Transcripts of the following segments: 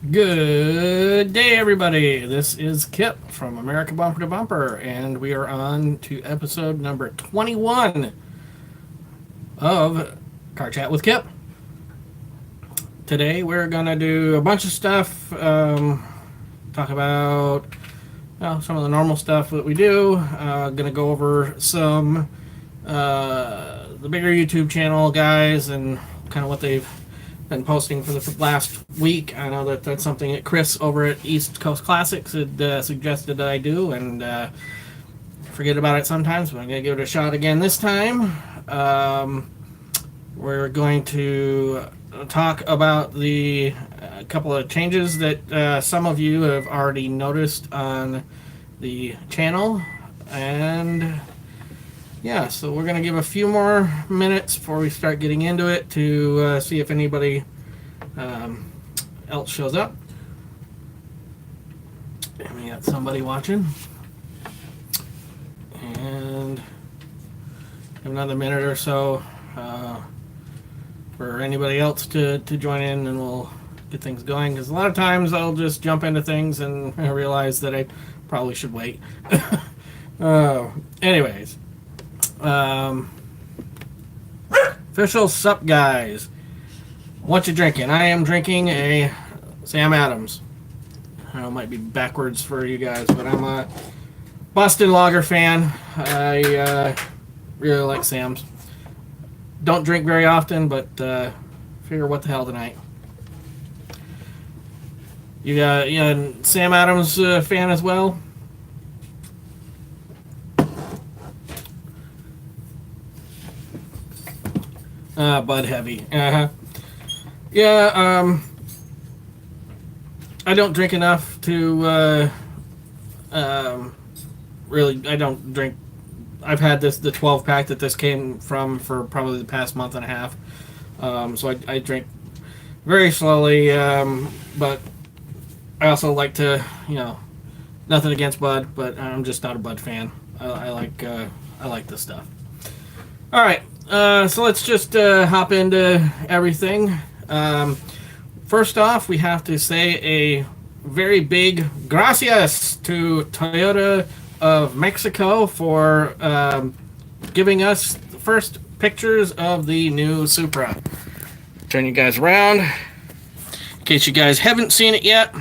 Good day, everybody. This is Kip from America Bumper to Bumper, and we are on to episode number 21 of Car Chat with Kip. Today, we're going to do a bunch of stuff, talk about some of the normal stuff that we do. Going to go over some the bigger YouTube channel guys and kind of what they've been posting for the last week. I know that that's something that Chris over at East Coast Classics had suggested that I do, and forget about it sometimes, but I'm going to give it a shot again this time. We're going to talk about the couple of changes that some of you have already noticed on the channel, and yeah, so we're going to give a few more minutes before we start getting into it to see if anybody else shows up. And we got somebody watching. And have another minute or so for anybody else to join in, and we'll get things going. Because a lot of times I'll just jump into things and I realize that I probably should wait. Anyways. Official sup, guys. What you drinking? I am drinking a Sam Adams. I know it might be backwards for you guys, but I'm a Boston Lager fan. I really like Sam's. Don't drink very often, but figure what the hell tonight. You got Sam Adams fan as well? Bud heavy. Yeah, I don't drink enough to really. I don't drink. I've had the 12 pack that this came from for probably the past month and a half. So I drink very slowly, but I also like to, nothing against Bud, but I'm just not a Bud fan. I like this stuff. All right. So let's just hop into everything. First off, we have to say a very big gracias to Toyota of Mexico for giving us the first pictures of the new Supra. Turn you guys around. In case you guys haven't seen it yet,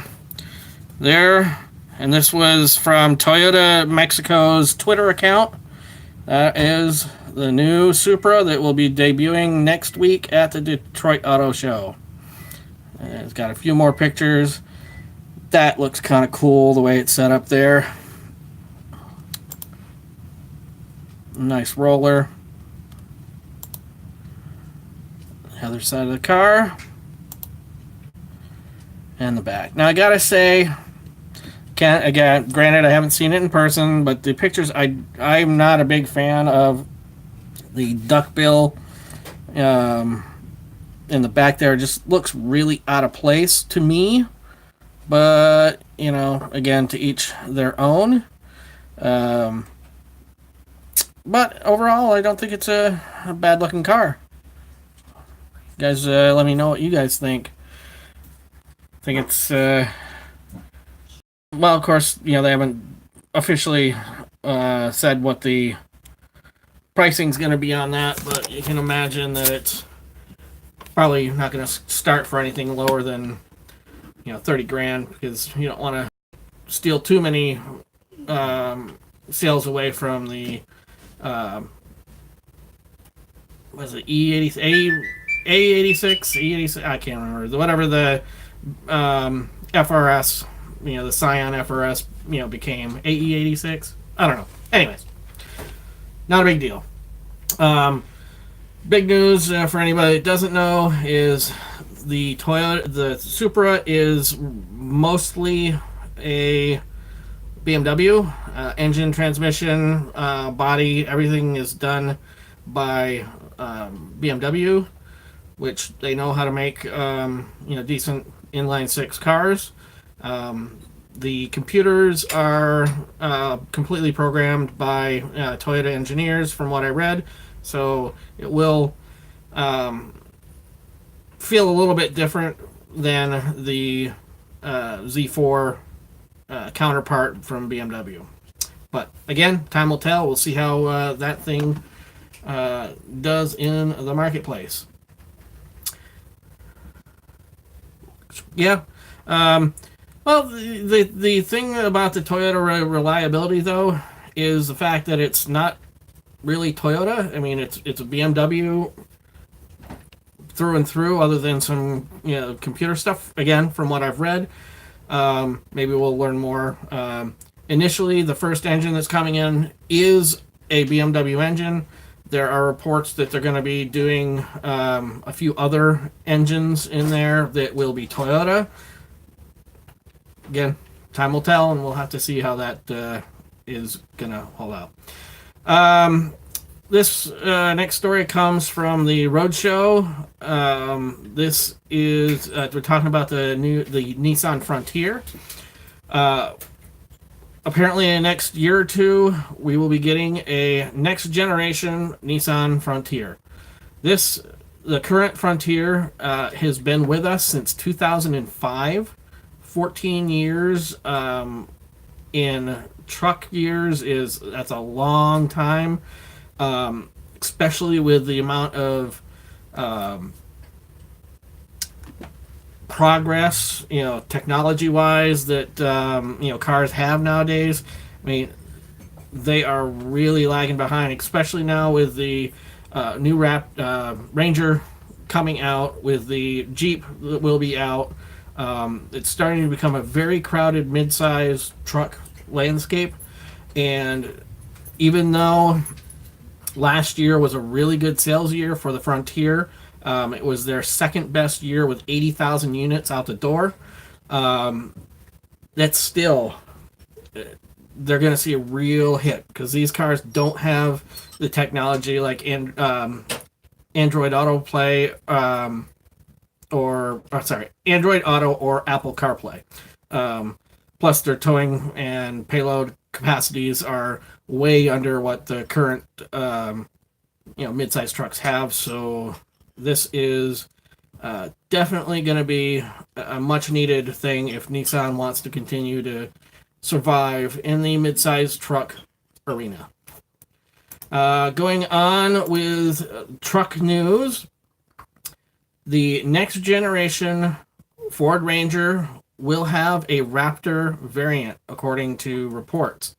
there. And this was from Toyota Mexico's Twitter account. That is the new Supra that will be debuting next week at the Detroit Auto Show. And it's got a few more pictures. That looks kind of cool the way it's set up there. Nice roller. The other side of the car. And the back. Now I gotta say, again, granted I haven't seen it in person, but the pictures, I'm not a big fan of the duckbill in the back there. Just looks really out of place to me, but again, to each their own. But overall, I don't think it's a bad looking car. You guys, let me know what you guys think. I think it's well, of course, they haven't officially said what the pricing's going to be on that, but you can imagine that it's probably not going to start for anything lower than 30 grand, because you don't want to steal too many sales away from the was it E80 A86 E86, I can't remember, whatever the FRS, the Scion FRS became AE86. I don't know. Anyways, not a big deal. Big news for anybody that doesn't know is the Supra is mostly a BMW. Engine, transmission, body, everything is done by BMW, which they know how to make decent inline six cars. The computers are completely programmed by Toyota engineers, from what I read, so it will feel a little bit different than the Z4 counterpart from BMW. But again, time will tell. We'll see how that thing does in the marketplace. Yeah. Well, the thing about the Toyota reliability, though, is the fact that it's not really Toyota. I mean, it's a BMW through and through, other than some computer stuff. Again, from what I've read, maybe we'll learn more. Initially, the first engine that's coming in is a BMW engine. There are reports that they're going to be doing a few other engines in there that will be Toyota. Again, time will tell, and we'll have to see how that is going to hold out. This next story comes from the Roadshow. This is we're talking about the Nissan Frontier. Apparently, in the next year or two, we will be getting a next generation Nissan Frontier. The current Frontier has been with us since 2005. 14 years in truck years that's a long time, especially with the amount of progress, technology wise that cars have nowadays. I mean, they are really lagging behind, especially now with the new Ranger coming out, with the Jeep that will be out. It's starting to become a very crowded mid-size truck landscape, and even though last year was a really good sales year for the Frontier, it was their second best year with 80,000 units out the door. That's still, they're going to see a real hit, because these cars don't have the technology like Android Autoplay, Android Auto or Apple CarPlay. Plus, their towing and payload capacities are way under what the current, mid-sized trucks have. So this is definitely going to be a much-needed thing if Nissan wants to continue to survive in the mid-sized truck arena. Going on with truck news. The next generation Ford Ranger will have a Raptor variant, according to reports.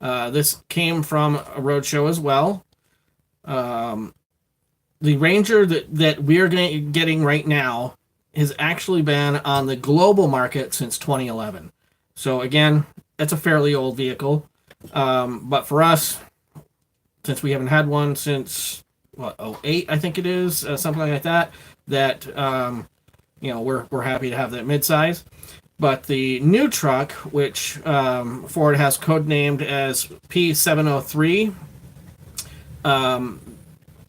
This came from a Roadshow as well. The Ranger that we're getting right now has actually been on the global market since 2011. So again, that's a fairly old vehicle. But for us, since we haven't had one since 2008, I think it is, something like that. We're happy to have that midsize. But the new truck, which Ford has codenamed as P703,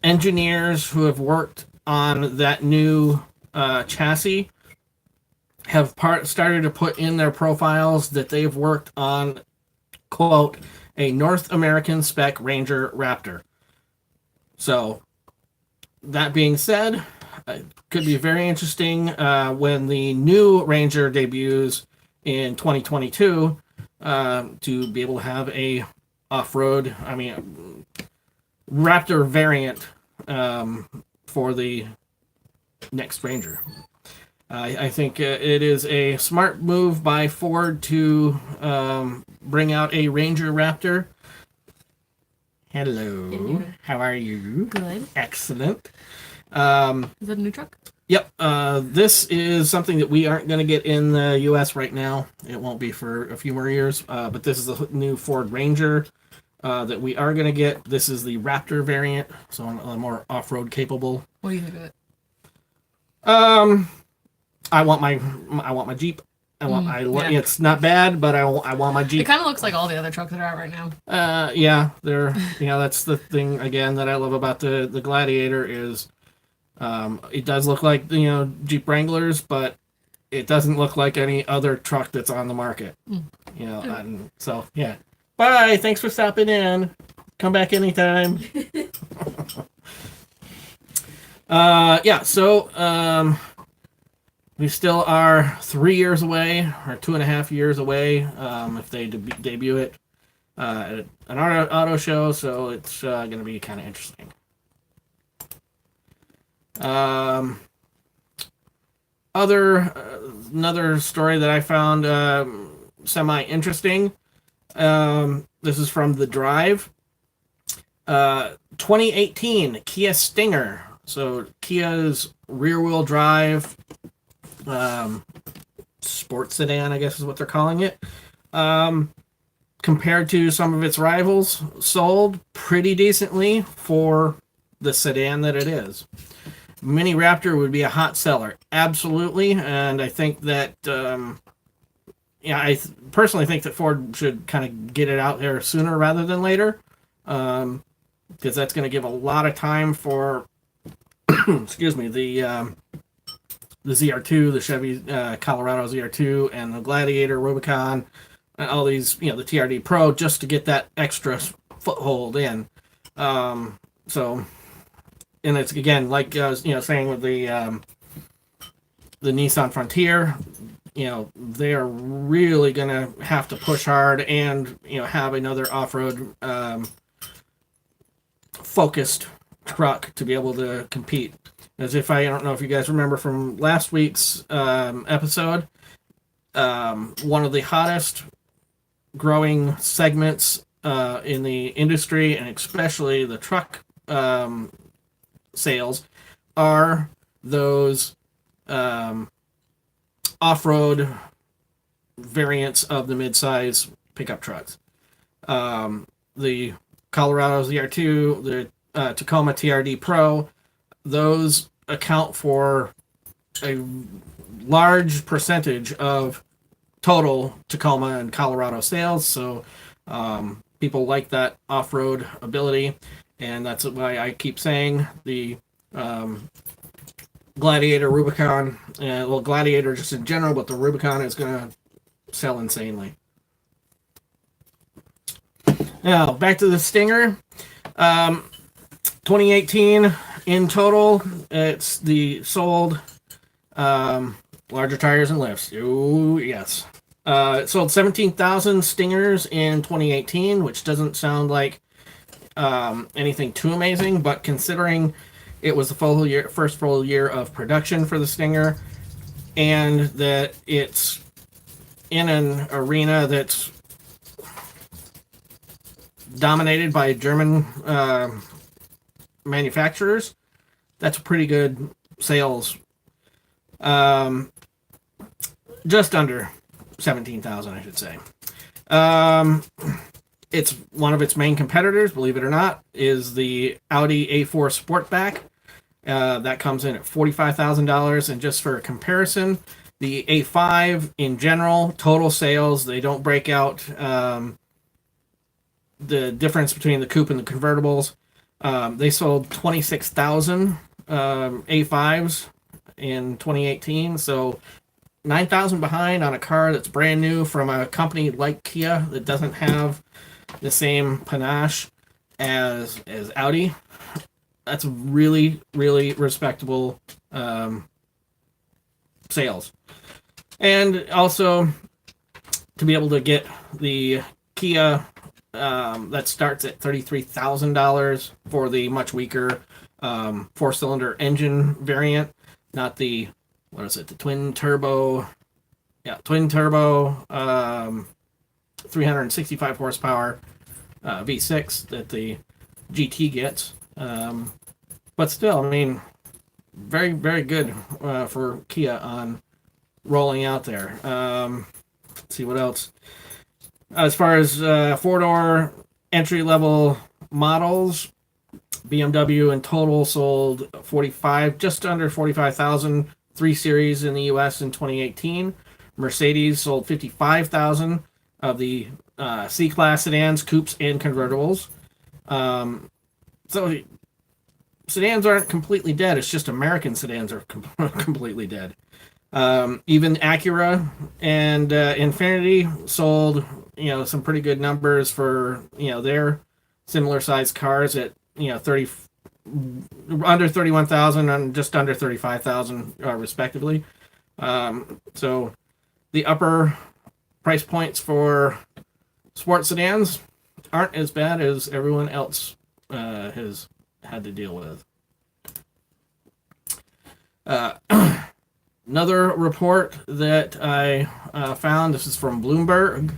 engineers who have worked on that new chassis have started to put in their profiles that they've worked on, quote, a North American spec Ranger Raptor. So, that being said, it could be very interesting when the new Ranger debuts in 2022 to be able to have a off-road, Raptor variant for the next Ranger. I think it is a smart move by Ford to bring out a Ranger Raptor. Hello. How are you? Good. Excellent. Is that a new truck? Yep. This is something that we aren't going to get in the U.S. right now. It won't be for a few more years. But this is the new Ford Ranger that we are going to get. This is the Raptor variant, so a more off-road capable. What do you think of it? I want my Jeep. It's not bad, but I want my Jeep. It kind of looks like all the other trucks that are out right now. Yeah, that's the thing again that I love about the Gladiator is, it does look like Jeep Wranglers, but it doesn't look like any other truck that's on the market. And so yeah. Bye. Thanks for stopping in. Come back anytime. Yeah. So We still are 3 years away, or 2.5 years away, if they debut it at an auto show. So it's going to be kind of interesting. Another story that I found semi interesting. This is from The Drive. 2018 Kia Stinger. So Kia's rear-wheel drive sports sedan, I guess is what they're calling it. Compared to some of its rivals, sold pretty decently for the sedan that it is. Mini Raptor would be a hot seller, absolutely, and I think that personally think that Ford should kind of get it out there sooner rather than later, because that's going to give a lot of time for excuse me, the ZR2, the Chevy Colorado ZR2, and the Gladiator, Rubicon, and all these, the TRD Pro, just to get that extra foothold in. So, and it's again like I was, saying with the Nissan Frontier, they are really gonna have to push hard and have another off-road focused truck to be able to compete. As if I don't know if you guys remember from last week's episode, one of the hottest growing segments in the industry, and especially the truck sales, are those off-road variants of the midsize pickup trucks. The Colorado ZR2, the Tacoma TRD Pro, those account for a large percentage of total Tacoma and Colorado sales. So people like that off-road ability, and that's why I keep saying the Gladiator, Rubicon, Gladiator just in general, but the Rubicon is going to sell insanely. Now, back to the Stinger. 2018 in total, it's the sold larger tires and lifts. Oh, yes. It sold 17,000 Stingers in 2018, which doesn't sound like anything too amazing, but considering it was the first full year of production for the Stinger, and that it's in an arena that's dominated by German manufacturers, that's pretty good sales. Just under 17,000, I should say. It's one of its main competitors, believe it or not, is the Audi A4 Sportback. That comes in at $45,000, and just for comparison, the A5 in general, total sales, they don't break out the difference between the coupe and the convertibles. They sold 26,000 A5s in 2018, so 9,000 behind on a car that's brand new from a company like Kia that doesn't have the same panache as Audi. That's really, really respectable sales. And also, to be able to get the Kia that starts at $33,000 for the much weaker 4-cylinder engine variant, not the, the twin turbo 365 horsepower V6 that the GT gets. But still, I mean, very, very good for Kia on rolling out there. Let's see what else. As far as four-door entry-level models, BMW in total sold just under 45,000 3 Series in the U.S. in 2018. Mercedes sold 55,000 of the C-Class sedans, coupes, and convertibles. So sedans aren't completely dead. It's just American sedans are completely dead. Even Acura and Infiniti sold, some pretty good numbers for, their similar sized cars at, under 31,000 and just under 35,000 respectively. So the upper price points for sports sedans aren't as bad as everyone else has had to deal with. Another report that I found, this is from Bloomberg,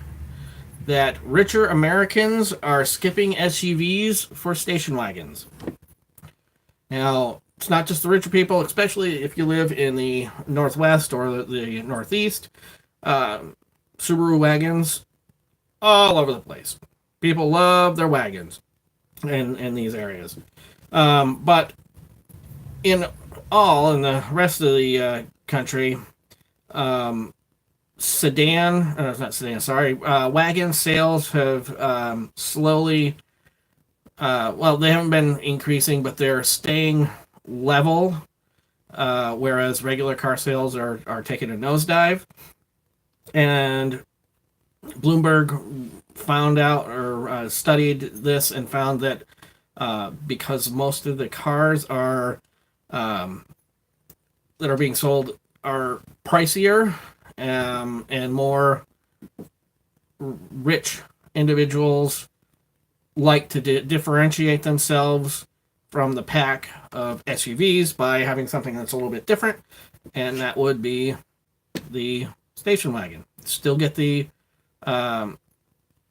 that richer Americans are skipping SUVs for station wagons. Now, it's not just the richer people, especially if you live in the Northwest or the Northeast. Subaru wagons all over the place. People love their wagons in these areas. But in the rest of the country, wagon sales have slowly, they haven't been increasing, but they're staying level, whereas regular car sales are taking a nosedive. And Bloomberg found out or studied this and found that because most of the cars that are being sold are pricier, and more rich individuals like to differentiate themselves from the pack of SUVs by having something that's a little bit different, and that would be the station wagon. Still get a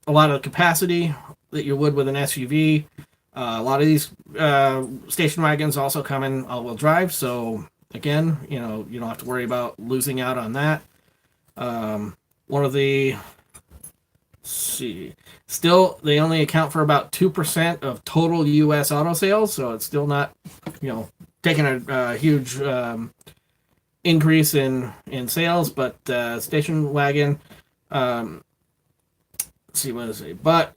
lot of the capacity that you would with an SUV. A lot of these station wagons also come in all-wheel drive, so again, you don't have to worry about losing out on that. Still, they only account for about 2% of total U.S. auto sales, so it's still not, taking a huge increase in sales, but station wagon, but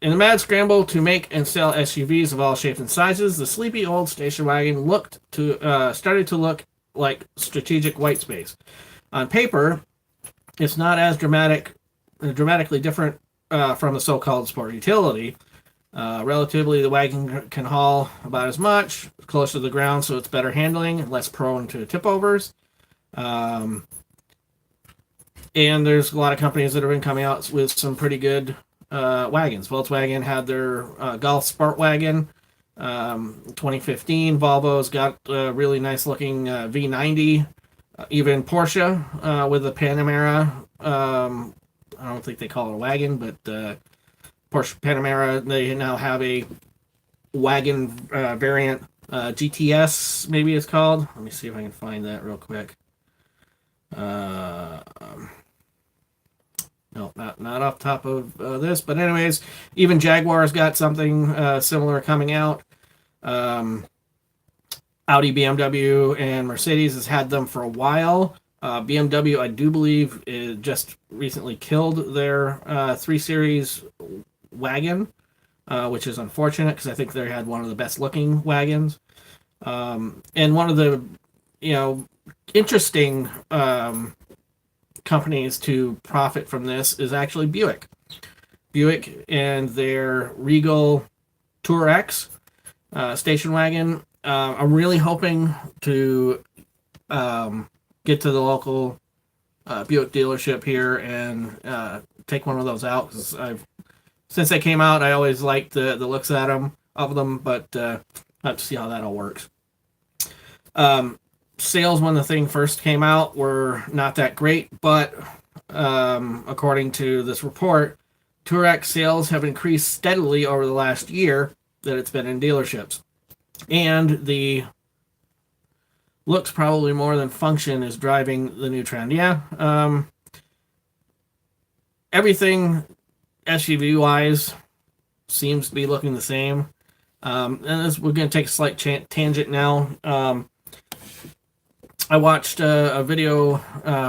in the mad scramble to make and sell SUVs of all shapes and sizes, the sleepy old station wagon started to look like strategic white space. On paper, it's not as dramatically different from the so-called sport utility. Relatively, the wagon can haul about as much, closer to the ground, so it's better handling, less prone to tip-overs. And there's a lot of companies that have been coming out with some pretty good wagons. Volkswagen had their Golf Sport Wagon, 2015. Volvo's got a really nice looking V90. Even Porsche with the Panamera. I don't think they call it a wagon, but Porsche Panamera, they now have a wagon variant. GTS, maybe it's called. Let me see if I can find that real quick. No, not off top of this, but anyways, even Jaguar's got something similar coming out. Audi, BMW, and Mercedes has had them for a while. BMW, I do believe, just recently killed their 3 Series wagon, which is unfortunate because I think they had one of the best looking wagons. And one of the, interesting companies to profit from this is actually Buick. Buick and their Regal Tour X station wagon. I'm really hoping to get to the local Buick dealership here and take one of those out, because since they came out, I always liked the looks of them, but I have to see how that all works. Sales when the thing first came out were not that great, but according to this report, Touareg sales have increased steadily over the last year that it's been in dealerships. And the looks probably more than function is driving the new trend. Yeah, everything SUV-wise seems to be looking the same. And we're going to take a slight tangent now. I watched a video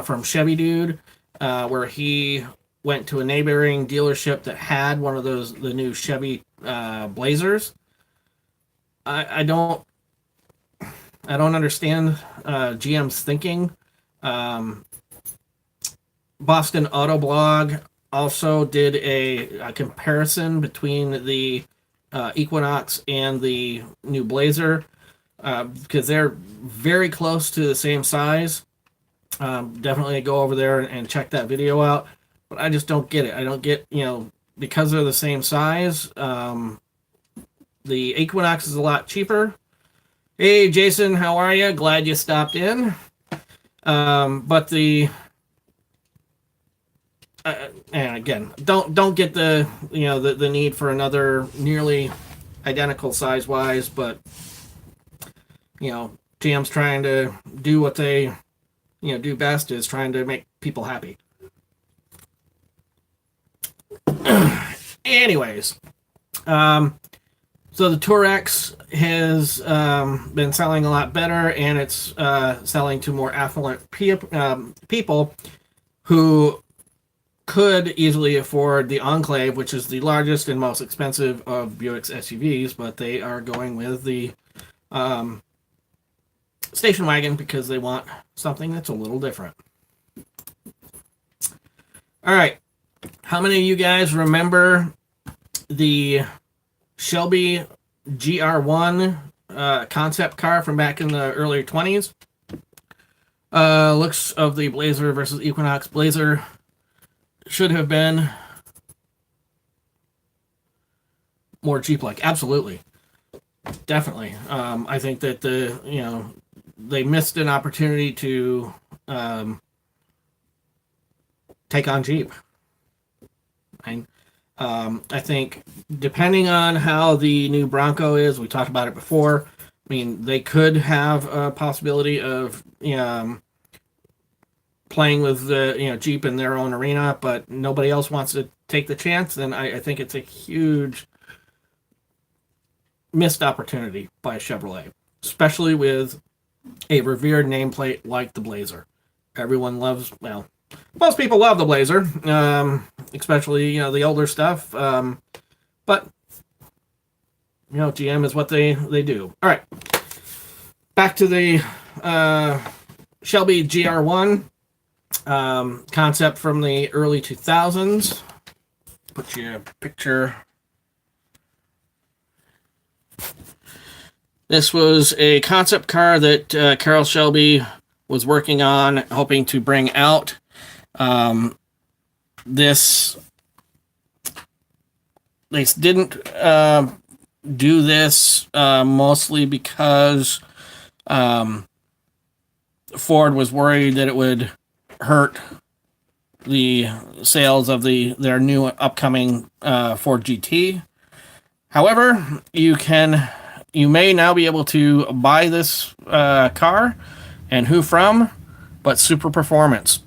from Chevy Dude where he went to a neighboring dealership that had one of the new Chevy Blazers. I don't understand GM's thinking. Boston Auto Blog also did a comparison between the Equinox and the new Blazer, because they're very close to the same size. Definitely go over there and check that video out. But I just don't get it. I don't get, because they're the same size. The Equinox is a lot cheaper. Hey, Jason, how are you? Glad you stopped in. But and again, don't get the need for another nearly identical size wise, but GM's trying to do what they do best, is trying to make people happy. Anyways, so the Tour X has been selling a lot better, and it's selling to more affluent people who could easily afford the Enclave, which is the largest and most expensive of Buick's SUVs, but they are going with the station wagon because they want something that's a little different. All right. How many of you guys remember the Shelby GR1 concept car from back in the early 20s? Looks of the Blazer versus Equinox. Blazer should have been more Jeep-like. Absolutely. Definitely. I think that they missed an opportunity to take on Jeep. I think depending on how the new Bronco is, we talked about it before. I mean, they could have a possibility of playing with the Jeep in their own arena, but nobody else wants to take the chance. And I think it's a huge missed opportunity by Chevrolet, especially with a revered nameplate like the Blazer. Everyone loves, well, most people love the Blazer, especially, the older stuff. But, GM is what they do. All right. Back to the Shelby GR1 concept from the early 2000s. Put you a picture. This was a concept car that Carroll Shelby was working on, hoping to bring out. They didn't do this mostly because Ford was worried that it would hurt the sales of their new upcoming Ford GT. However, you may now be able to buy this car, and who from? But Super Performance.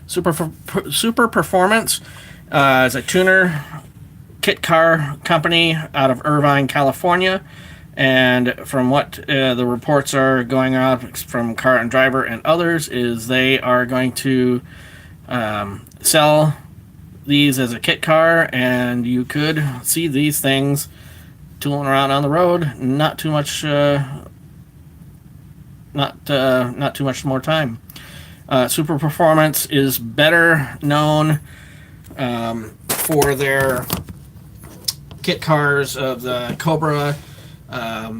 Super Performance is a tuner kit car company out of Irvine, California. And from what the reports are going out from Car and Driver and others, is they are going to sell these as a kit car, and you could see these things tooling around on the road. Not too much more time. Super Performance is better known for their kit cars of the Cobra.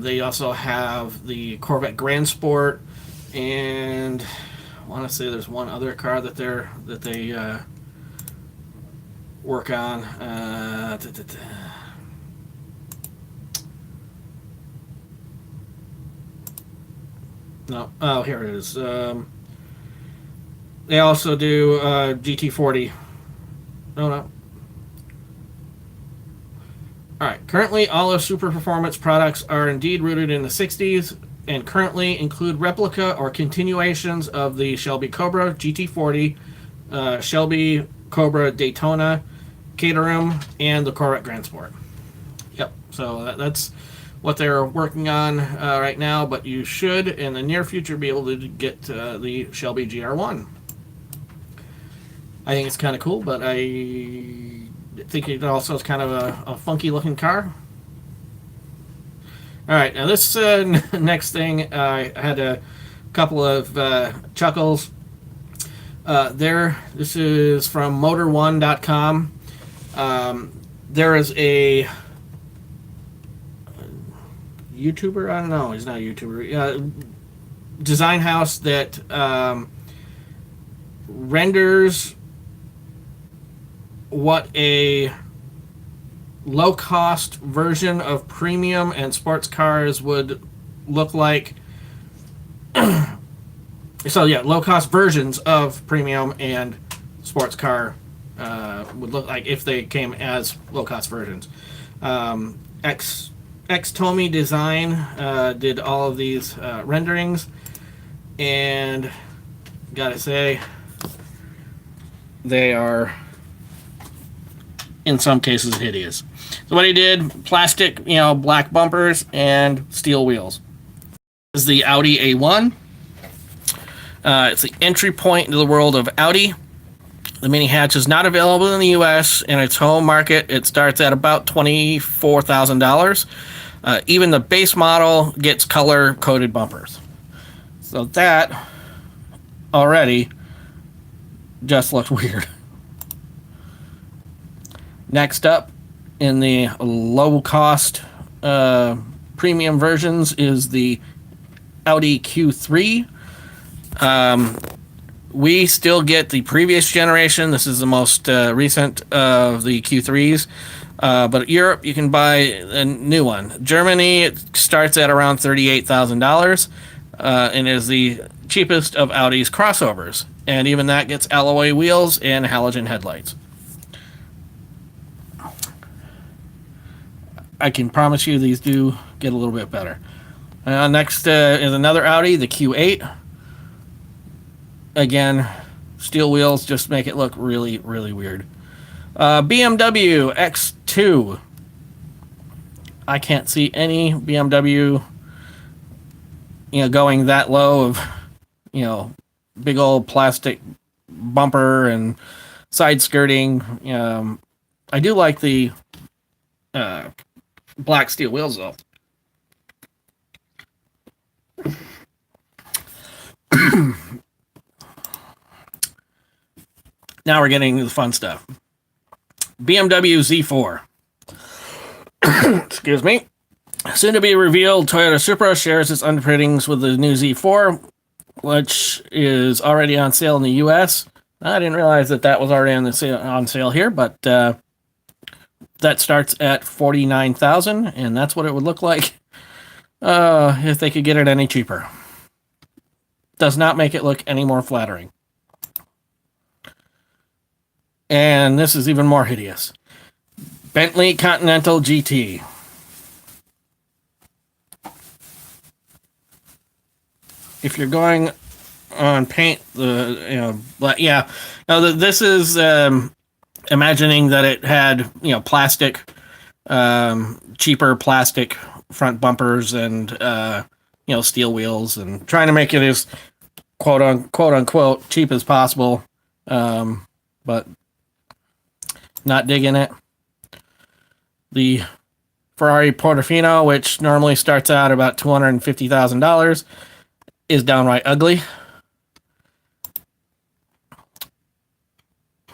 They also have the Corvette Grand Sport, and I want to say there's one other car that they work on. No, oh, here it is. They also do GT40. No. Alright, currently all of Super Performance products are indeed rooted in the 60s and currently include replica or continuations of the Shelby Cobra GT40, Shelby Cobra Daytona, Caterham, and the Corvette Grand Sport. Yep, so that's what they're working on right now, but you should in the near future be able to get the Shelby GR1. I think it's kind of cool, but I think it also is kind of a funky looking car. Alright, now this next thing, I had a couple of chuckles. This is from Motor1.com. There is a YouTuber, I don't know, he's not a YouTuber, design house that renders what a low-cost version of premium and sports cars would look like. So yeah, low-cost versions of premium and sports car would look like if they came as low-cost versions. Tomy Design did all of these renderings, and gotta say, they are in some cases hideous. So what he did, plastic, black bumpers and steel wheels. This is the Audi A1. It's the entry point into the world of Audi. The mini hatch is not available in the U.S. In its home market, it starts at about $24,000. Even the base model gets color-coded bumpers. So that already just looked weird. Next up, in the low-cost premium versions, is the Audi Q3. We still get the previous generation. This is the most recent of the Q3s. But Europe, you can buy a new one. Germany, it starts at around $38,000 and is the cheapest of Audi's crossovers. And even that gets alloy wheels and halogen headlights. I can promise you these do get a little bit better. Next is another Audi, the Q8. Again, steel wheels just make it look really, really weird. BMW X2. I can't see any BMW, going that low of, big old plastic bumper and side skirting. I do like the black steel wheels though. Now we're getting to the fun stuff. BMW Z4. Excuse me. Soon to be revealed, Toyota Supra shares its underpinnings with the new Z4, which is already on sale in the U.S. I didn't realize that was already on sale here, but that starts at $49,000, and that's what it would look like if they could get it any cheaper. Does not make it look any more flattering. And this is even more hideous. Bentley Continental GT. If you're going on paint, this is imagining that it had, plastic, cheaper plastic front bumpers and, steel wheels, and trying to make it as quote unquote cheap as possible. But not digging it. The Ferrari Portofino, which normally starts out about $250,000, is downright ugly.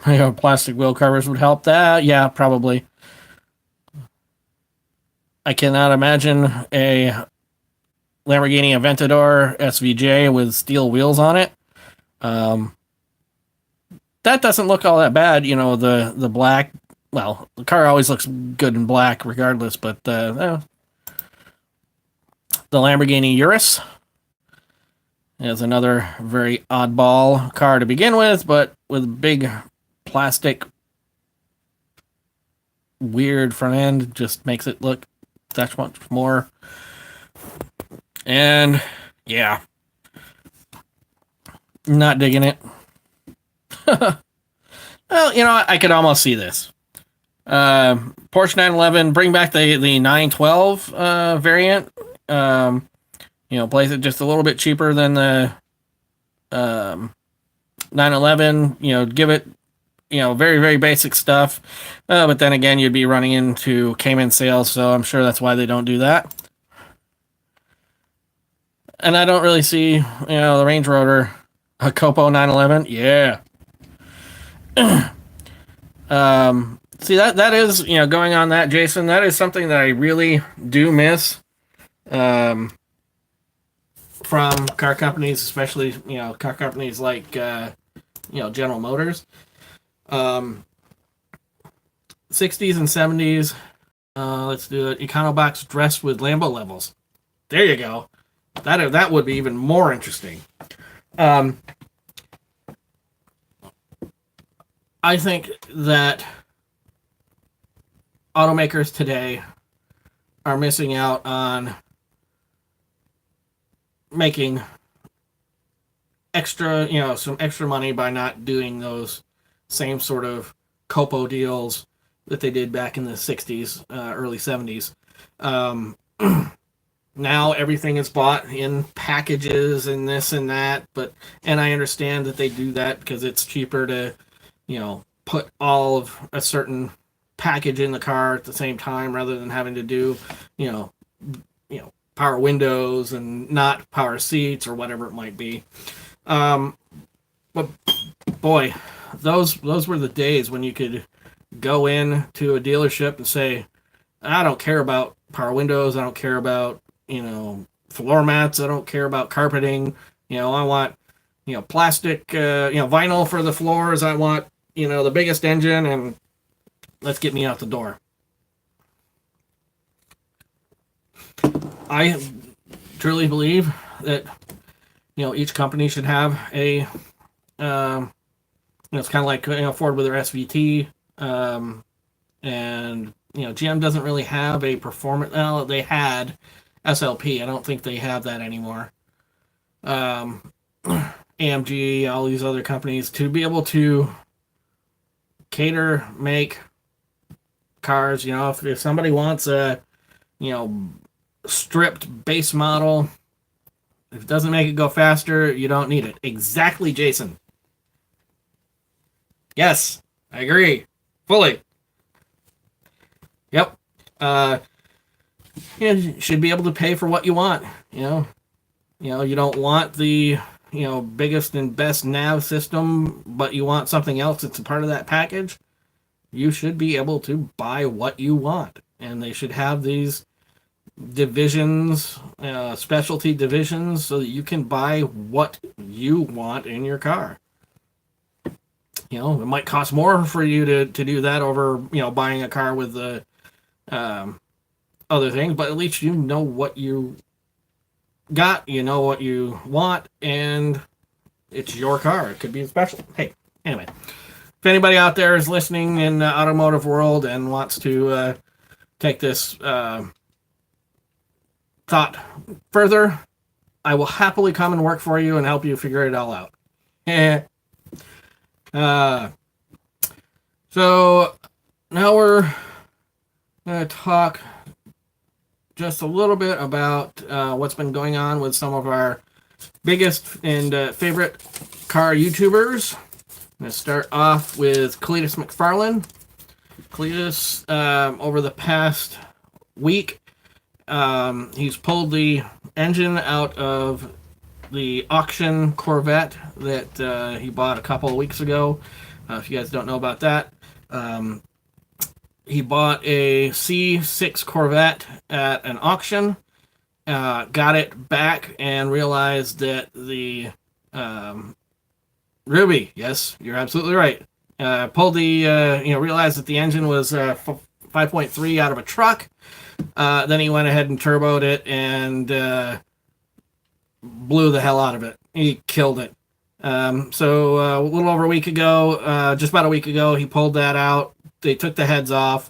Plastic wheel covers would help that. Yeah, probably. I cannot imagine a Lamborghini Aventador SVJ with steel wheels on it. That doesn't look all that bad. The black. Well, the car always looks good in black regardless, but the Lamborghini Urus is another very oddball car to begin with, but with big plastic weird front end, just makes it look that much more. And yeah, not digging it. Well, I could almost see this. Porsche 911, bring back the 912 variant. Place it just a little bit cheaper than the 911. Give it very, very basic stuff. But then again, you'd be running into Cayman sales, so I'm sure that's why they don't do that. And I don't really see, the Range Rover, a Copo 911. Yeah. See, that is, going on that, Jason, that is something that I really do miss from car companies, especially, car companies like General Motors. 60s and 70s. Let's do it. Econobox dressed with Lambo levels. There you go. That would be even more interesting. I think that automakers today are missing out on making some extra money by not doing those same sort of Copo deals that they did back in the 60s, early 70s. Now everything is bought in packages and this and that, and I understand that they do that because it's cheaper to, put all of a certain package in the car at the same time rather than having to do, power windows and not power seats or whatever it might be. But boy, those were the days when you could go in to a dealership and say, I don't care about power windows, I don't care about floor mats, I don't care about carpeting, I want plastic, vinyl for the floors, I want the biggest engine, and let's get me out the door. I truly believe that each company should have a it's kind of like Ford with their SVT, and GM doesn't really have a performance. Well, they had SLP. I don't think they have that anymore. AMG, all these other companies, to be able to make cars. If somebody wants a stripped base model, if it doesn't make it go faster, you don't need it. Exactly, Jason. Yes, I agree fully. Yep. You should be able to pay for what you want. You don't want the biggest and best nav system, but you want something else that's a part of that package. You should be able to buy what you want, and they should have these divisions, specialty divisions, so that you can buy what you want in your car. It might cost more for you to do that over buying a car with the other things, but at least you know what you got, what you want, and it's your car. It could be special. Hey, anyway, if anybody out there is listening in the automotive world and wants to take this thought further, I will happily come and work for you and help you figure it all out. So now we're going to talk just a little bit about what's been going on with some of our biggest and favorite car YouTubers. I'm going to start off with Cletus McFarlane. Cletus, over the past week, he's pulled the engine out of the auction Corvette that he bought a couple of weeks ago. If you guys don't know about that, he bought a C6 Corvette at an auction, got it back, and realized that the Ruby, yes, you're absolutely right, pulled the, realized that the engine was 5.3 out of a truck. Then he went ahead and turboed it and blew the hell out of it. He killed it. So a little over a week ago, just about a week ago, he pulled that out. They took the heads off,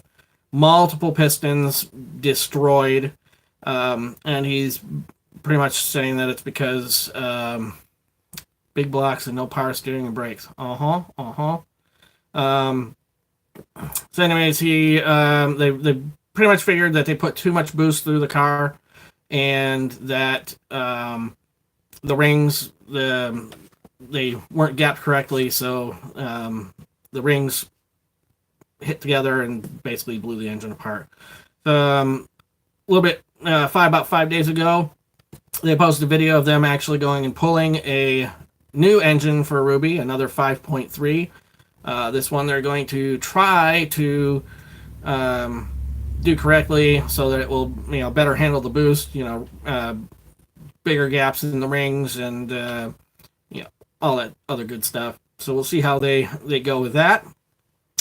multiple pistons destroyed, and he's pretty much saying that it's because big blocks and no power steering and brakes. So anyways, they pretty much figured that they put too much boost through the car, and that the rings they weren't gapped correctly, so the rings hit together and basically blew the engine apart. A little bit about 5 days ago, they posted a video of them actually going and pulling a new engine for Ruby, another 5.3. This one they're going to try to do correctly so that it will better handle the boost, bigger gaps in the rings, and all that other good stuff. So we'll see how they go with that.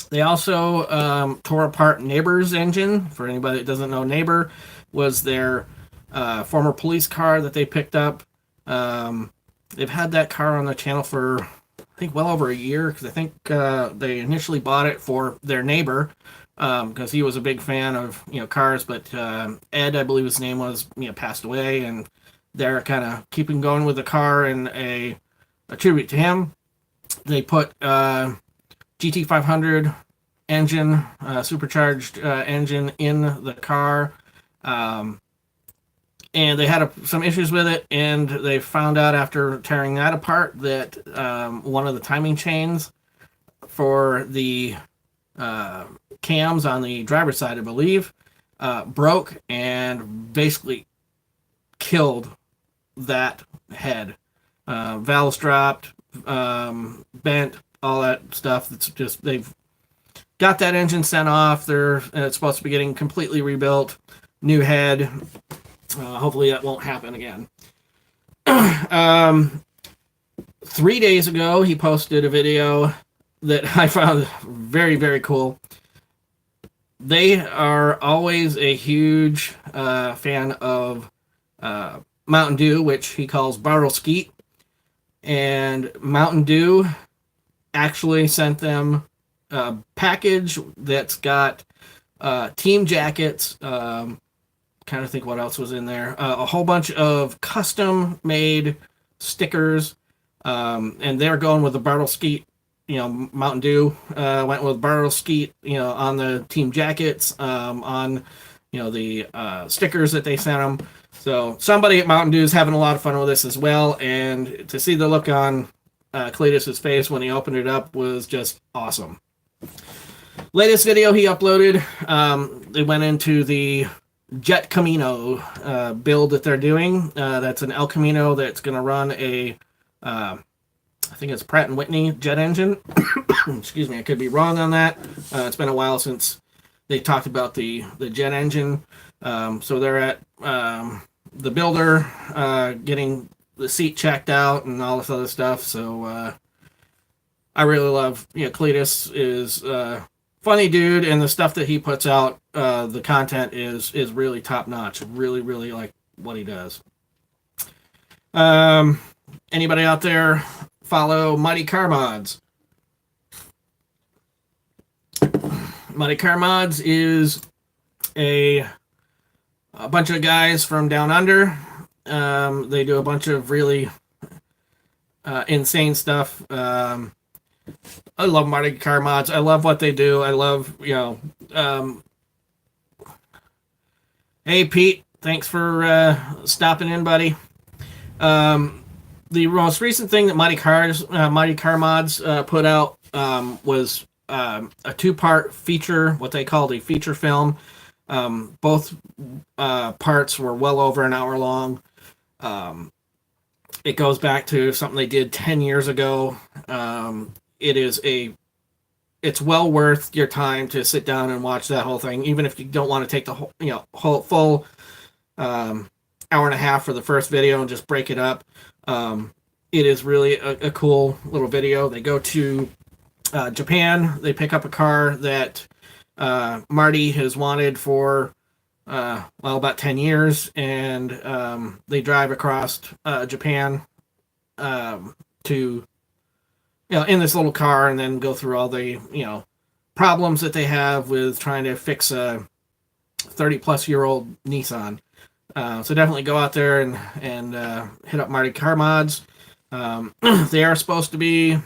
They also tore apart Neighbor's engine. For anybody that doesn't know, Neighbor was their former police car that they picked up. They've had that car on the channel for, I think, well over a year, because I think they initially bought it for their neighbor, because he was a big fan of cars. But Ed, I believe his name was, passed away, and they're kind of keeping going with the car and a tribute to him. They put GT500 engine, supercharged engine in the car. And they had some issues with it, and they found out after tearing that apart that one of the timing chains for the cams on the driver's side, I believe, broke and basically killed that head. Valves dropped, bent, all that stuff. It's just, they've got that engine sent off. It's supposed to be getting completely rebuilt, new head. Hopefully that won't happen again. 3 days ago, he posted a video that I found very, very cool. They are always a huge fan of Mountain Dew, which he calls Barrel Skeet. And Mountain Dew actually sent them a package that's got team jackets, kind of think what else was in there. A whole bunch of custom-made stickers, and they're going with the Bartle Skeet. Mountain Dew went with Bartle Skeet, on the team jackets, on, the stickers that they sent them. So somebody at Mountain Dew is having a lot of fun with this as well, and to see the look on Cletus's face when he opened it up was just awesome. Latest video he uploaded, they went into the Jet Camino build that they're doing. That's an El Camino that's going to run I think it's Pratt & Whitney jet engine. Excuse me, I could be wrong on that. It's been a while since they talked about the jet engine. So they're at the builder getting the seat checked out and all this other stuff. So I really love, Cletus is funny dude, and the stuff that he puts out, the content is really top notch. Really, really like what he does. Anybody out there follow Mighty Car Mods? Mighty Car Mods is a bunch of guys from down under. They do a bunch of really insane stuff. I love Mighty Car Mods. I love what they do. I love, hey, Pete, thanks for stopping in, buddy. The most recent thing that Mighty Car Mods put out was a 2-part feature, what they called a feature film. Both parts were well over an hour long. It goes back to something they did 10 years ago. It's well worth your time to sit down and watch that whole thing, even if you don't want to take the whole full hour and a half for the first video and just break it up. It is really a cool little video. They go to Japan. They pick up a car that Marty has wanted for about 10 years, and they drive across Japan to in this little car, and then go through all the problems that they have with trying to fix a 30-plus-year-old Nissan. So definitely go out there and hit up Mighty Car Mods. They are supposed to be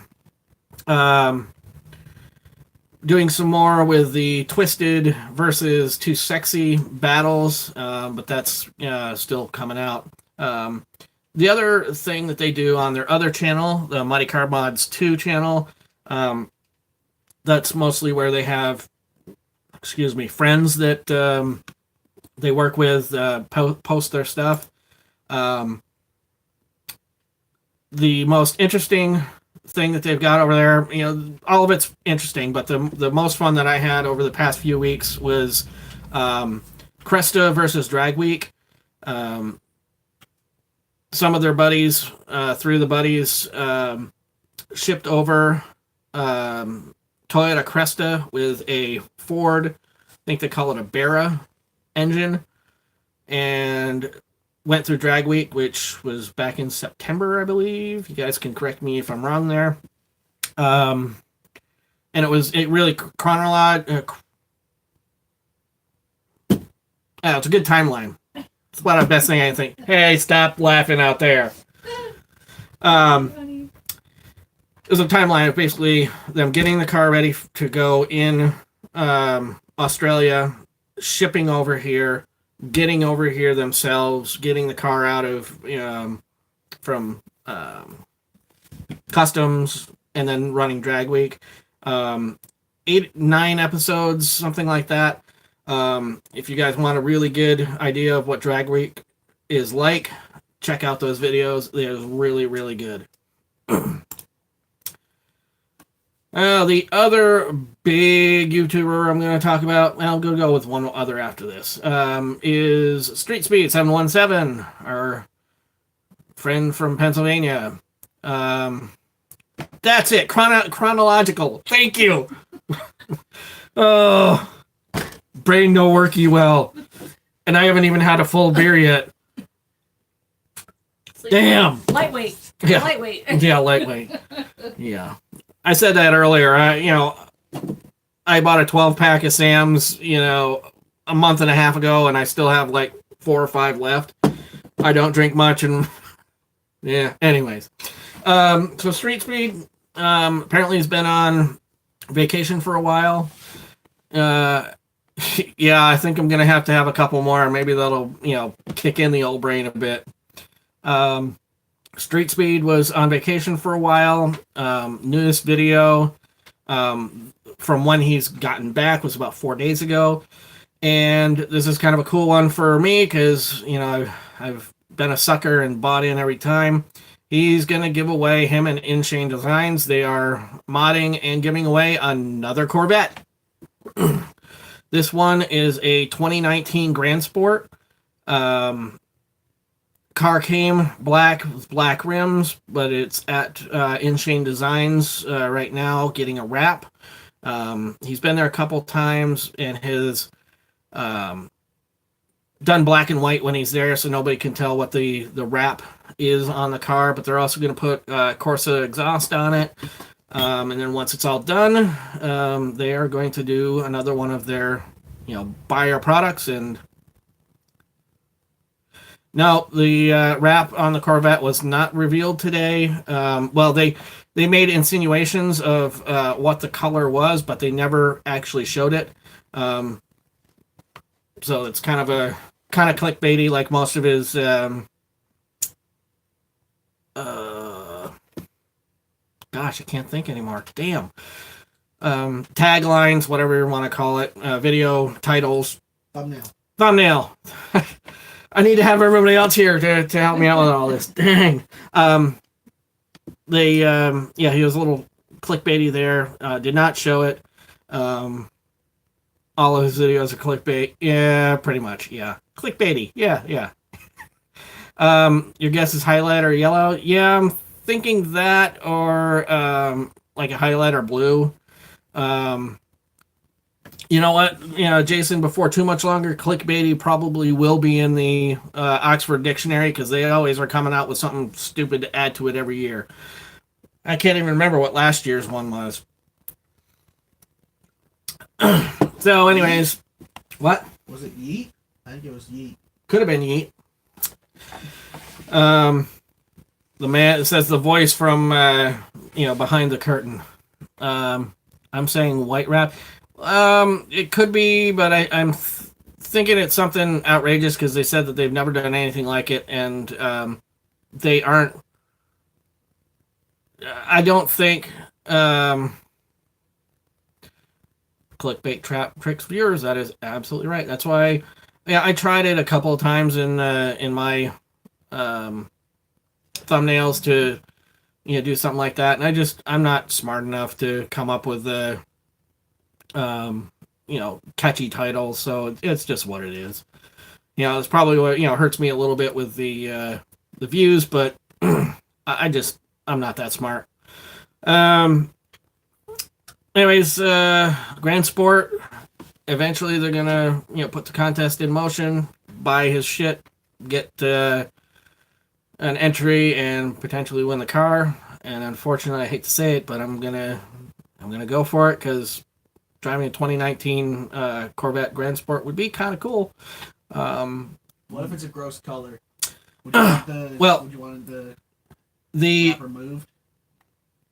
doing some more with the Twisted versus Too Sexy battles, but that's still coming out. The other thing that they do on their other channel, the Mighty Car Mods 2 channel, that's mostly where they have, friends that they work with, post their stuff. The most interesting thing that they've got over there, all of it's interesting, but the most fun that I had over the past few weeks was Cresta versus Drag Week. Some of their buddies, through the buddies, shipped over Toyota Cresta with a Ford, I think they call it a Barra engine, and went through Drag Week, which was back in September, I believe. You guys can correct me if I'm wrong there. And it really chronological. It's a good timeline. It's about the best thing I can think. Hey, stop laughing out there. It was a timeline of basically them getting the car ready to go in Australia, shipping over here, getting over here themselves, getting the car out of from customs, and then running Drag Week. 8-9 episodes, something like that. If you guys want a really good idea of what Drag Week is like, check out those videos. They're really, really good. The other big YouTuber I'm going to talk about, well, I'm going to go with one other after this, is Street Speed 717, our friend from Pennsylvania. That's it. Chronological. Thank you. Oh, brain no worky well. And I haven't even had a full beer yet. Damn. Lightweight. Yeah. Lightweight. Yeah, lightweight. Yeah. I said that earlier. I bought a 12-pack of Sam's, a month and a half ago, and I still have like 4 or 5 left. I don't drink much, and yeah. Anyways, so Street Speed apparently has been on vacation for a while. Yeah, I think I'm gonna have to have a couple more. Maybe that'll kick in the old brain a bit. Street Speed was on vacation for a while. Newest video from when he's gotten back was about 4 days ago. And this is kind of a cool one for me because, I've been a sucker and bought in every time. He's going to give away, him and InShane Designs, they are modding and giving away another Corvette. This one is a 2019 Grand Sport. Car came black with black rims, but it's at InShane Designs right now getting a wrap. He's been there a couple times and has done black and white when he's there, so nobody can tell what the wrap is on the car, but they're also going to put Corsa exhaust on it. And then once it's all done, they are going to do another one of their, buy our products. And no, the wrap on the Corvette was not revealed today. Well, they made insinuations of what the color was, but they never actually showed it. So it's kind of clickbaity, like most of his gosh, I can't think anymore. Damn. Taglines, whatever you want to call it, video titles. Thumbnail. I need to have everybody else here to help me out with all this. Dang. He was a little clickbaity there. Did not show it. All of his videos are clickbait. Yeah, pretty much. Yeah. Clickbaity. Yeah. Your guess is highlight or yellow? Yeah, I'm thinking that or like a highlight or blue. You know what? Jason, before too much longer, clickbaity probably will be in the Oxford Dictionary because they always are coming out with something stupid to add to it every year. I can't even remember what last year's one was. So, anyways, what? Was it Yeet? I think it was Yeet. Could have been Yeet. The man, it says the voice from, behind the curtain. I'm saying white wrap. It could be, but I'm thinking it's something outrageous because they said that they've never done anything like it, and they aren't. I don't think clickbait tricks viewers. That is absolutely right. That's why, I tried it a couple of times in my thumbnails to do something like that, and I'm not smart enough to come up with the catchy titles, so it's just what it is. It's probably what hurts me a little bit with the views, but I'm not that smart. Anyways, Grand Sport. Eventually, they're gonna put the contest in motion, buy his shit, get an entry, and potentially win the car. And unfortunately, I hate to say it, but I'm gonna go for it because driving a 2019 Corvette Grand Sport would be kind of cool. What if it's a gross color? Would you want would you want the wrap removed?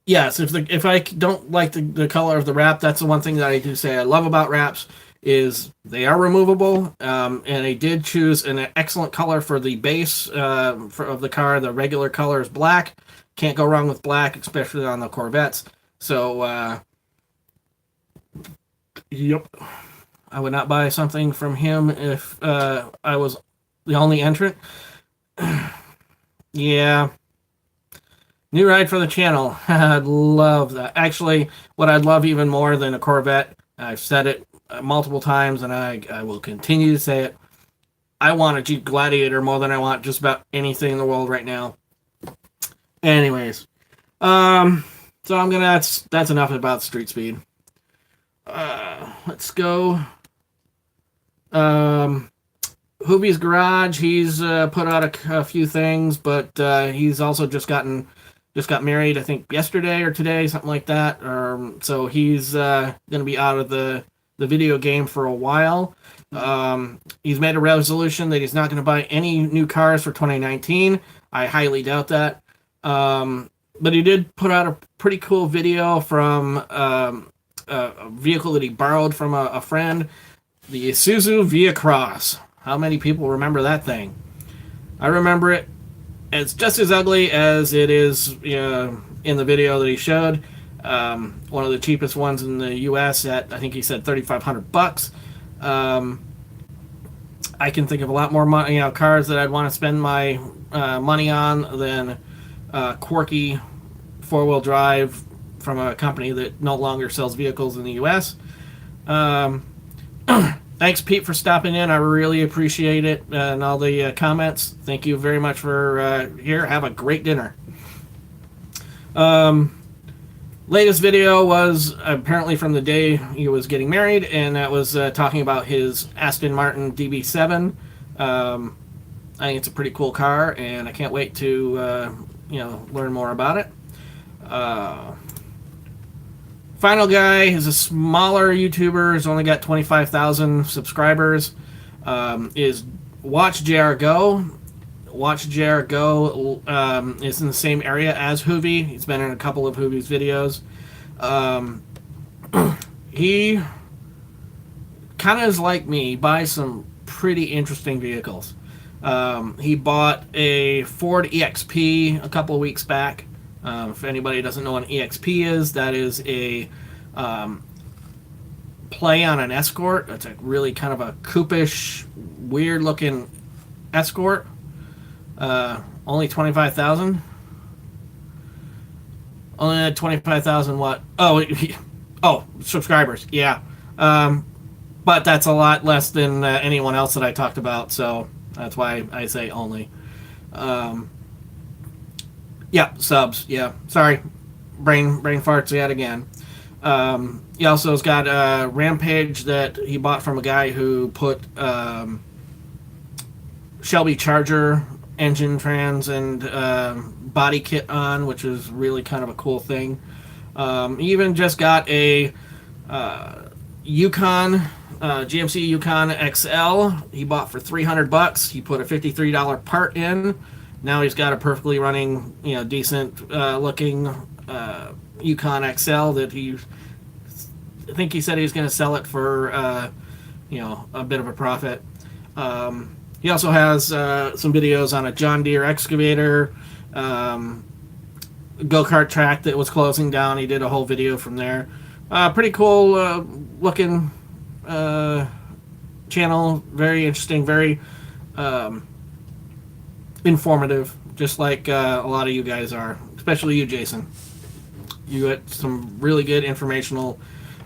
Yes, if I don't like the color of the wrap, that's the one thing that I do say I love about wraps is they are removable. And they did choose an excellent color for the base of the car. The regular color is black. Can't go wrong with black, especially on the Corvettes. So, yep, I would not buy something from him if I was the only entrant. Yeah. New ride for the channel. I'd love that. Actually, what I'd love even more than a Corvette, I've said it multiple times and I will continue to say it. I want a Jeep Gladiator more than I want just about anything in the world right now. Anyways. So I'm gonna that's enough about street speed. Let's go. Hoobie's Garage, he's put out a few things, but he's also just got married, I think yesterday or today, something like that. So he's going to be out of the video game for a while. He's made a resolution that he's not going to buy any new cars for 2019. I highly doubt that. But he did put out a pretty cool video from a vehicle that he borrowed from a friend, the Isuzu Via Cross. How many people remember that thing? I remember it. It's just as ugly as it is in the video that he showed. One of the cheapest ones in the U.S. at, I think he said $3,500. I can think of a lot more money, cars that I'd want to spend my money on than quirky four-wheel drive from a company that no longer sells vehicles in the U.S. Thanks, Pete, for stopping in. I really appreciate it and all the comments. Thank you very much for here. Have a great dinner. Latest video was apparently from the day he was getting married, and that was talking about his Aston Martin DB7. I think it's a pretty cool car, and I can't wait to learn more about it. Final guy is a smaller YouTuber. He's only got 25,000 subscribers. Is Watch JR Go. Watch JR Go is in the same area as Hoovie. He's been in a couple of Hoovie's videos. He kind of is like me. He buys some pretty interesting vehicles. He bought a Ford EXP a couple of weeks back. If anybody doesn't know what an EXP is, that is a play on an Escort. It's a really kind of a coupe-ish, weird-looking Escort. Only 25,000. Only 25,000 what? Oh, subscribers. Yeah. But that's a lot less than anyone else that I talked about, so that's why I say only. Yeah, subs. Yeah, sorry, brain farts yet again. He also has got a Rampage that he bought from a guy who put Shelby Charger engine trans and body kit on, which is really kind of a cool thing. He even just got a Yukon, GMC Yukon XL. He bought for $300. He put a $53 part in. Now he's got a perfectly running, decent looking Yukon XL that I think he said he was going to sell it for, a bit of a profit. He also has some videos on a John Deere excavator, go-kart track that was closing down. He did a whole video from there. Pretty cool looking channel. Very interesting. Very informative, just like a lot of you guys are, especially you, Jason. You got some really good informational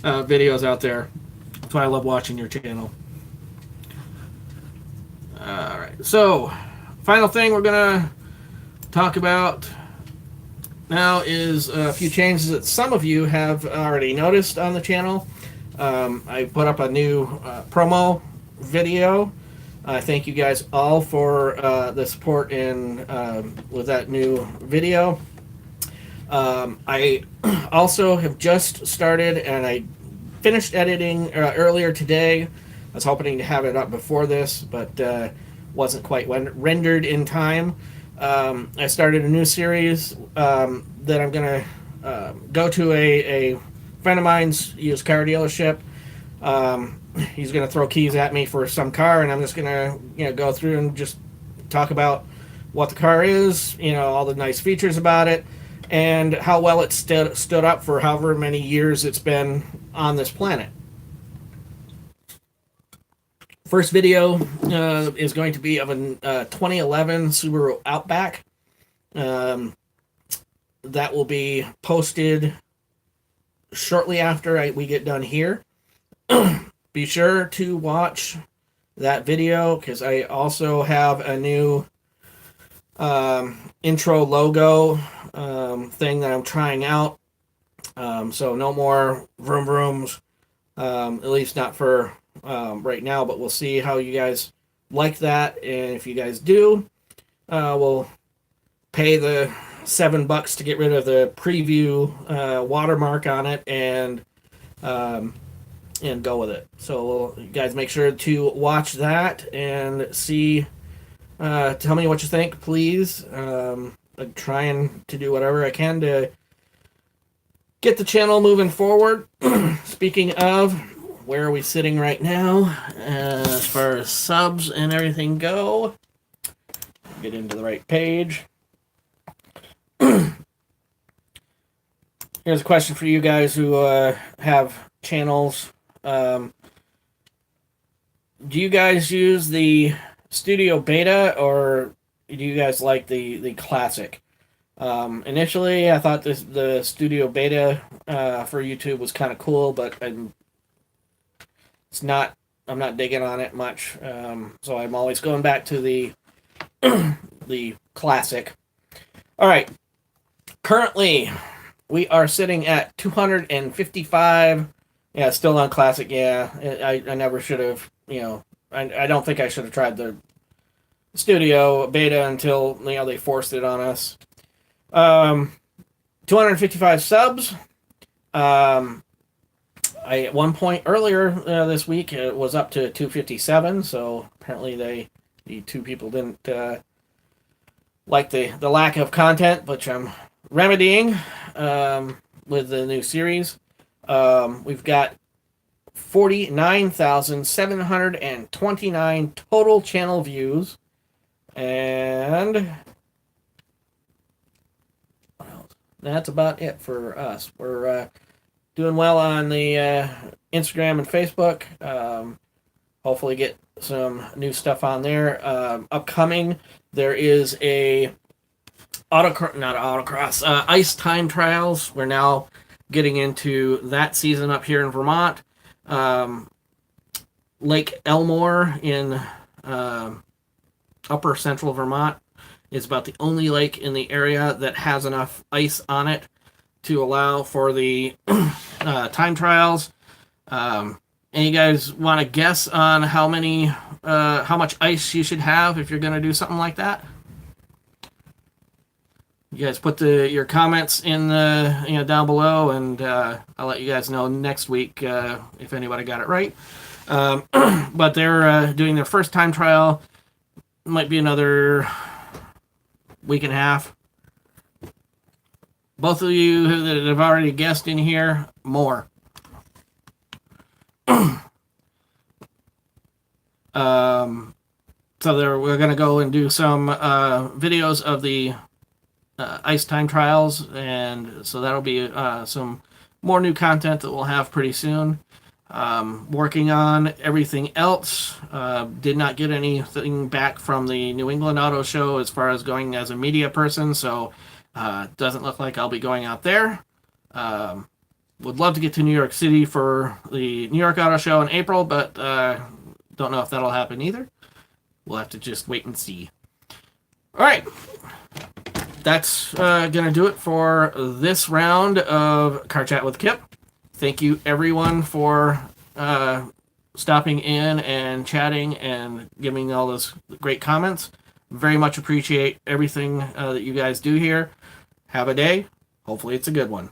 videos out there. That's why I love watching your channel. Alright, so final thing we're gonna talk about now is a few changes that some of you have already noticed on the channel. I put up a new promo video. I thank you guys all for the support in with that new video. I also have just started, and I finished editing earlier today. I was hoping to have it up before this, but wasn't quite rendered in time. I started a new series that I'm going to go to a friend of mine's used car dealership. He's going to throw keys at me for some car, and I'm just going to go through and just talk about what the car is, all the nice features about it, and how well it stood up for however many years it's been on this planet. First video is going to be of a 2011 Subaru Outback. That will be posted shortly after we get done here. Be sure to watch that video because I also have a new intro logo thing that I'm trying out. So no more vroom vrooms, at least not for right now, but we'll see how you guys like that. And if you guys do, we'll pay the $7 to get rid of the preview watermark on it and go with it. So you guys make sure to watch that and see. Tell me what you think, please. I'm trying to do whatever I can to get the channel moving forward. Speaking of, where are we sitting right now as far as subs and everything go? Get into the right page. Here's a question for you guys who have channels. Do you guys use the Studio Beta or do you guys like the Classic? Initially, I thought the Studio Beta for YouTube was kind of cool, but I'm not digging on it much. So I'm always going back to the the Classic. All right. Currently, we are sitting at 255. Yeah, still on Classic. Yeah, I never should have. I don't think I should have tried the Studio Beta until they forced it on us. 255 subs. I at one point earlier this week it was up to 257. So apparently the two people didn't like the lack of content, which I'm remedying with the new series. We've got 49,729 total channel views, and that's about it for us. We're doing well on the Instagram and Facebook. Hopefully get some new stuff on there. Upcoming, there is a ice time trials. We're now getting into that season up here in Vermont. Lake Elmore in upper central Vermont is about the only lake in the area that has enough ice on it to allow for the time trials. And you guys want to guess on how much ice you should have if you're going to do something like that? You guys put your comments in the down below, and I'll let you guys know next week if anybody got it right. But they're doing their first time trial. Might be another week and a half. Both of you that have already guessed in here, more. So we're going to go and do some videos of the ice time trials, and so that'll be some more new content that we'll have pretty soon. Working on everything else. Did not get anything back from the New England Auto Show as far as going as a media person, so doesn't look like I'll be going out there. Would love to get to New York City for the New York Auto Show in April, but don't know if that'll happen either. We'll have to just wait and see. All right. that's gonna do it for this round of Car Chat with Kip. Thank you everyone for stopping in and chatting and giving all those great comments. Very much appreciate everything that you guys do here. Have a day. Hopefully it's a good one.